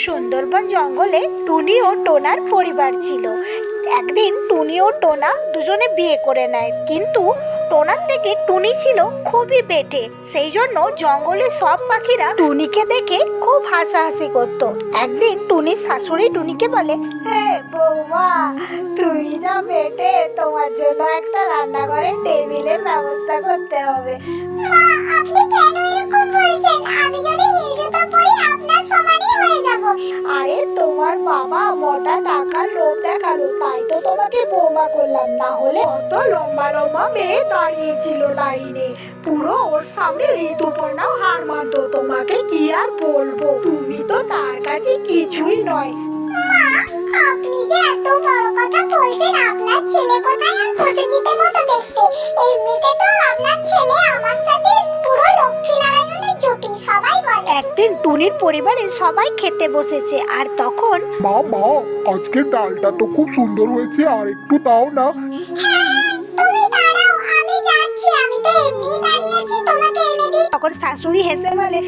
সুন্দরবন জঙ্গলে টুনি ও টোনার পরিবার ছিল। একদিন টুনি ও টোনা দুজনে বিয়ে করে নেয়, কিন্তু টোনার থেকে টুনি ছিল খুবই পেটে। সেই জন্য জঙ্গলে সব পাখিরা টুনিকে দেখে খুব হাসাহাসি করত। একদিন টুনির শাশুড়ি টুনিকে বলে, হ্যাঁ বৌমা, তুমি যা পেটে, তোমার জন্য একটা রান্নাঘরের টেবিলের ব্যবস্থা করতে হবে। আপনি কেন এরকম বলছেন? আমি যদি হিল জুতো পরি আপনার সমানই হয়ে যাব। আরে তোমার বাবা মোটা টাকার লোভ দেখালো, তাই তো তোমাকে বৌমা করলাম, না হলে অত লম্বা লম্বা মেয়ে দাঁড়িয়েছিল লাইনে, পুরো ওর সামনে ঋতুপর্ণাও হার মানতো। তোমাকে কি আর বলবো, তুমি তো তার কাছে কিছুই নয়। মা, আপনি যে এত বড় কথা বলছেন, আপনার ছেলে কোথায় আর প্রসেনজিতের মতো দেখতে। এমনিতে তো আপনার ছেলে আমার সাথে পুরো লক্ষ্মীনারায়ণের জুটি, সবাই বলে। একদিন টুনির পরিবারে সবাই খেতে বসেছে, আর তখন মা মা, আজকের ডালটা তো খুব সুন্দর হয়েছে, আর একটু দাও না। তুমি দাঁড়াও, আমি যাচ্ছি। আমি তো এমনি দাঁড়িয়ে আছি, তোমাকে এনে দিই। তখন শাশুড়ি হেসে বলে,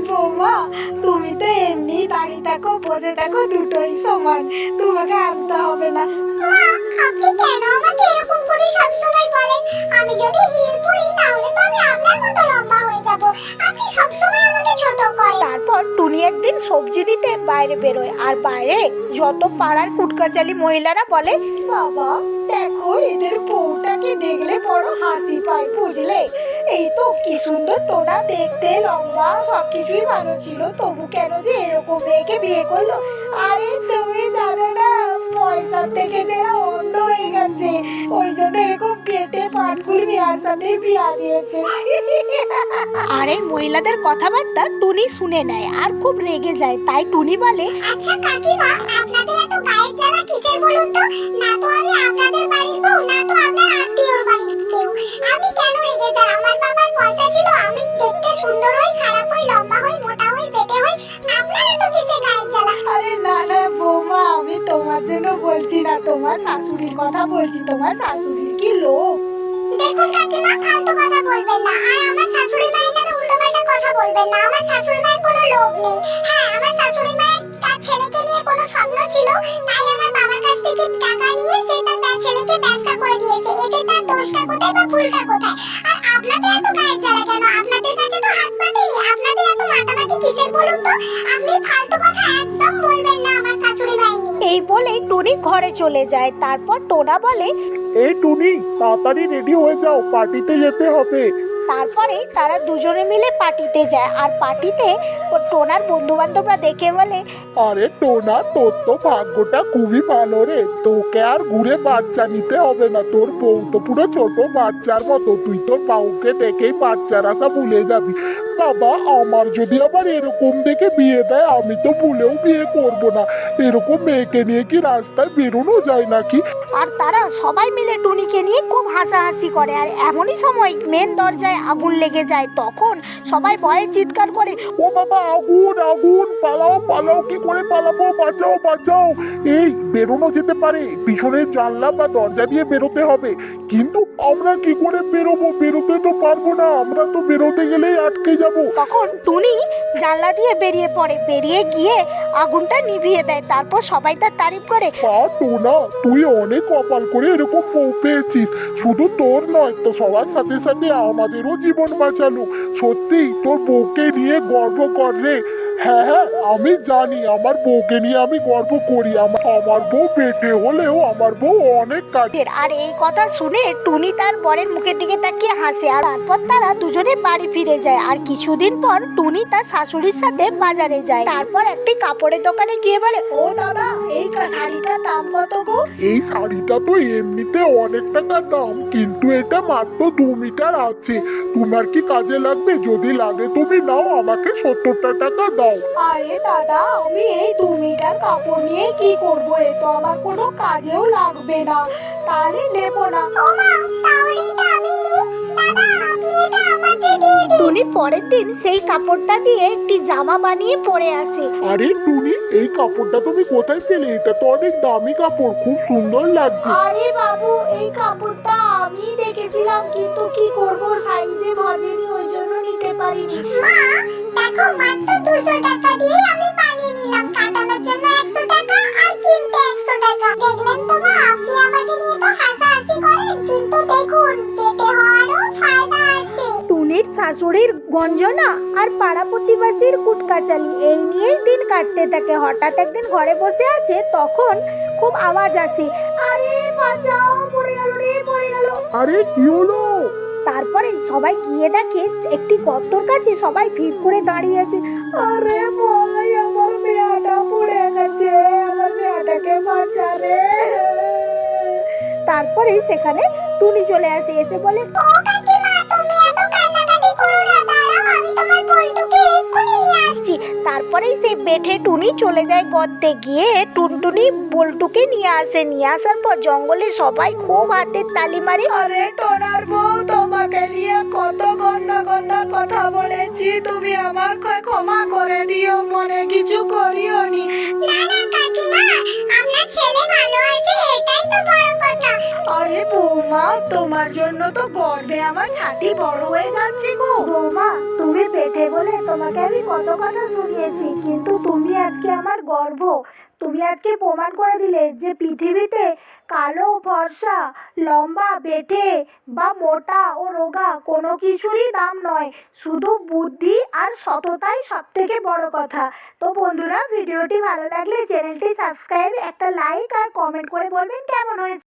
বৌমা তুমি তো এমনি দাঁড়িয়ে থাকো বসে থাকো, দুটোই সমান, তোমাকে আনতে হবে না। মা, আপনি কেন আমাকে এরকম করে সবসময় বলেন? আমি যদি হিল পরি তাহলে তো আমি আপনার মতো লম্বা হয়ে যাব। আপনি সবসময় আমাকে ছোট করেন। তারপর টুনি একদিন সবজি নিতে বাইরে বেরোয়, আর বাইরে যত পাড়ার কুটকাচালি মহিলারা বলে, বাবা দেখো এদের বউটাকে দেখলে বড় হাসি পায়, বুঝলে? এই তো কি সুন্দর টোনা, দেখতে লম্বা, সবকিছুই ভালো ছিল, তবু কেন যে এরকম মেয়েকে বিয়ে করলো? আরে তুমি জানো না, পয়সার থেকে যারা অন্ধ হয়ে গেছে, ওই জন্য এরকম পেটে পাটকুল বিয়ার সাথে বিয়া দিয়েছে। আর এই মহিলাদের কথাবার্তা টুনি শুনে নেয় আর খুব রেগে যায়। তাই টুনি বলে, আচ্ছা কাকিমা, আপনাদের এত গায়ের জ্বালা কিসের বলুন তো? না তো আমি আপনাদের বাড়ির বউ, না তো আপনার আত্মীয়র বাড়ির কেউ। আমি কেন রেগে যাই? আমার বাবার পয়সা ছিল, আমি দেখতে সুন্দর হই, খারাপ হই, লম্বা হই, মোটা হই, পেটে হই, আপনারা তো কিসে গায়ের জ্বালা? আরে না না বৌমা, আমি তোমার জন্য বলছি না, তোমার শাশুড়ির কথা বলছি। তোমার শাশুড়ির কি লোক! দেখুন কাকিমা, ফালতু কথা বলবেন না, আর আমার শাশুড়ি মায়ের নামে উল্টোপাল্টা কথা বলবেন না। আমার শাশুড়ি মায়ের কোনো লোভ নেই। হ্যাঁ, আমার শাশুড়ি মায়ের তার ছেলেকে নিয়ে কোনো স্বপ্ন ছিল, তাই আমার বাবার কাছ থেকে টাকা নিয়ে সে তার ছেলেকে ব্যবসা করে দিয়েছে। এতে তার দোষটা কোথায় বা ভুলটা কোথায়? আর আপনাদের এত গায়ের জ্বালা কেন? আপনাদের কাছে তো হাত পাতেনি, আপনাদের এত মাতামাতি কিসের বলুন তো? আপনি ফালতু কথা একদম বলবেন না আমার শাশুড়ি মায়ের নিয়ে। এই বলে টুনি ঘরে চলে যায়। তারপর টোনা বলে, এই টুনি, তাড়াতাড়ি রেডি হয়ে যাও, পার্টিতে যেতে হবে। তারপরে তারা দুজনে মিলে পার্টিতে যায়। আর পার্টিতে টোনার বন্ধু বান্ধবরা দেখে বলে, আরে টোনা, তোর তো ভাগ্যটা খুবই ভালো রে, তোকে আর ঘুরে বাচ্চা নিতে হবে না। তোর বউ তো পুরো ছোট বাচ্চার মতো, তুই তোর বউকে দেখেই বাচ্চার আশা ভুলে যাবি। বাবা, আমার যদি আবার এরকম দেখে বিয়ে দেয়, আমি তো ভুলেও বিয়ে করব না। এরকম মেয়েকে নিয়ে কি রাস্তায় বেরোনো যায় নাকি? আর তারা সবাই মিলে টুনিকে নিয়ে খুব হাসাহাসি করে। আর এমনই সময় মেন দরজায় আগুন লেগে যায়। তখন সবাই ভয়ে চিৎকার করে, ও বাবা, আগুন আগুন, পালাও পালাও, কি করে পালাবো, বাঁচাও বাঁচাও। এই বেরোনো যেতে পারে, পিছনের জানলা বা দরজা দিয়ে বেরোতে হবে, কিন্তু আমরা কি করে বেরোবো? বেরোতে তো পারবো না, আমরা তো বেরোতে গেলেই আটকে যাব। তখন টুনি জানলা দিয়ে বেরিয়ে পড়ে, বেরিয়ে গিয়ে আগুনটা নিভিয়ে দেয়। তারপর সবাই তার তারিফ করে, পা টোনা, তুই অনেক কপাল করে এরকম বউ পেয়েছিস। শুধু তোর নয়, তো সবার সাথে সাথে আমাদেরও জীবন বাঁচালো। সত্যি তোর বউকে নিয়ে গর্ব কর রে। হ্যাঁ হ্যাঁ, আমি জানি আমার বউকে নিয়ে আমি গর্ব করি। আমার বউ পেটে হলেও আমার বউ অনেক কাজে। আর এই কথা শুনে টুনি তার বরের মুখের দিকে তাকিয়ে হাসে। আর তারপর তারা দুজনে বাড়ি ফিরে যায়। আর কিছুদিন পর টুনি তার শাশুড়ির সাথে বাজারে যায়। তারপর একটি কাপড়ের দোকানে গিয়ে বলে, ও দাদা, এই শাড়িটার দাম কত গো? এই শাড়িটা তো এমনিতে অনেক টাকা দাম, কিন্তু এটা মাত্র 2 মিটার আছে। তোমার কি কাজে লাগবে? যদি লাগে তুমি নাও, আমাকে 70টা টাকা দাও। আরে দাদা, আমি এই 2 মিটার কাপড় নিয়ে কি করব? এ তো আমার কোনো কাজেও লাগবে না, তাহলে নেবো না। ও মা, তাহলে এটা আমি নিই। দাদা, আপনি এটা আমাকে দিয়ে দিন। টুনি পরের দিন সেই কাপড়টা দিয়ে একটি জামা বানিয়ে পরে আসে। আরে টুনি, এই কাপড়টা তুমি কোথায় পেলে? এটা তো অনেক দামি কাপড়, খুব সুন্দর লাগছে। আরে বাবু, এই কাপড়টা আমি দেখেছিলাম, কিন্তু কি করব, সাইজে বাঁধেনি, ওই জন্য নিতে পারিনি। মা, দেখো, মাত্র 200 টাকা দিয়ে আমি বানিয়ে নিলাম। অঞ্জনা আর পাড়া প্রতিবেশীর কুটকাচালি এই নিয়েই দিন কাটতে থাকে। হঠাৎ একদিন ঘরে বসে আছে, তখন খুব আওয়াজ আসে, আরে বাঁচাও, পড়ে গেল রে, পড়ে গেল। আরে কি হলো? তারপরে সবাই গিয়ে দেখে একটি গর্তর কাছে সবাই ভিড় করে দাঁড়িয়ে আছে। আরে ভাই, আমার মেয়েটা পড়ে গেছে, আমার মেয়েটাকে বাঁচা রে। তারপরে সেখানে টুনি চলে আসে, এসে বলে, ও কাকিমা, তুমি এত কান্নাকাটি করো না, দাঁড়াও, আমি তোমার বল্টুকে এক্ষুনি নিয়ে আসছি। তারপরেই সেই বেঠে টুনি চলে যায় গর্তে, গিয়ে টুনটুনি বল্টুকে নিয়ে আসে। নিয়ে আসার পর জঙ্গলে সবাই খুব হাতের তালি মারে। আরে টোনার বউ, তোমাকে নিয়ে কত গন্না গন্না কথা বলেছি, তুমি আমার ক্ষমা করে দিও, মনে কিছু করিও নি। না না কাকিমা, আপনার ছেলে ভালো আছে, এটাই তো বড় কথা। আরে বৌমা, তোমার জন্য তো গর্বে আমার ছাতি বড় হয়ে যাচ্ছে গো। বৌমা, তুমি পেটে বলে তোমাকে আমি কত কথা শুনিয়েছি, কিন্তু তুমি আজকে আমার গর্ব। তুমি আজকে প্রমাণ করে দিলে যে পৃথিবীতে কালো, ফর্সা, লম্বা, বেঁটে বা মোটা ও রোগা কোনো কিছুরই দাম নয়, শুধু বুদ্ধি আর সততাই সব থেকে বড় কথা। তো বন্ধুরা, ভিডিওটি ভালো লাগলে চ্যানেলটি সাবস্ক্রাইব, একটা লাইক আর কমেন্ট করে বলবেন কেমন হয়েছে।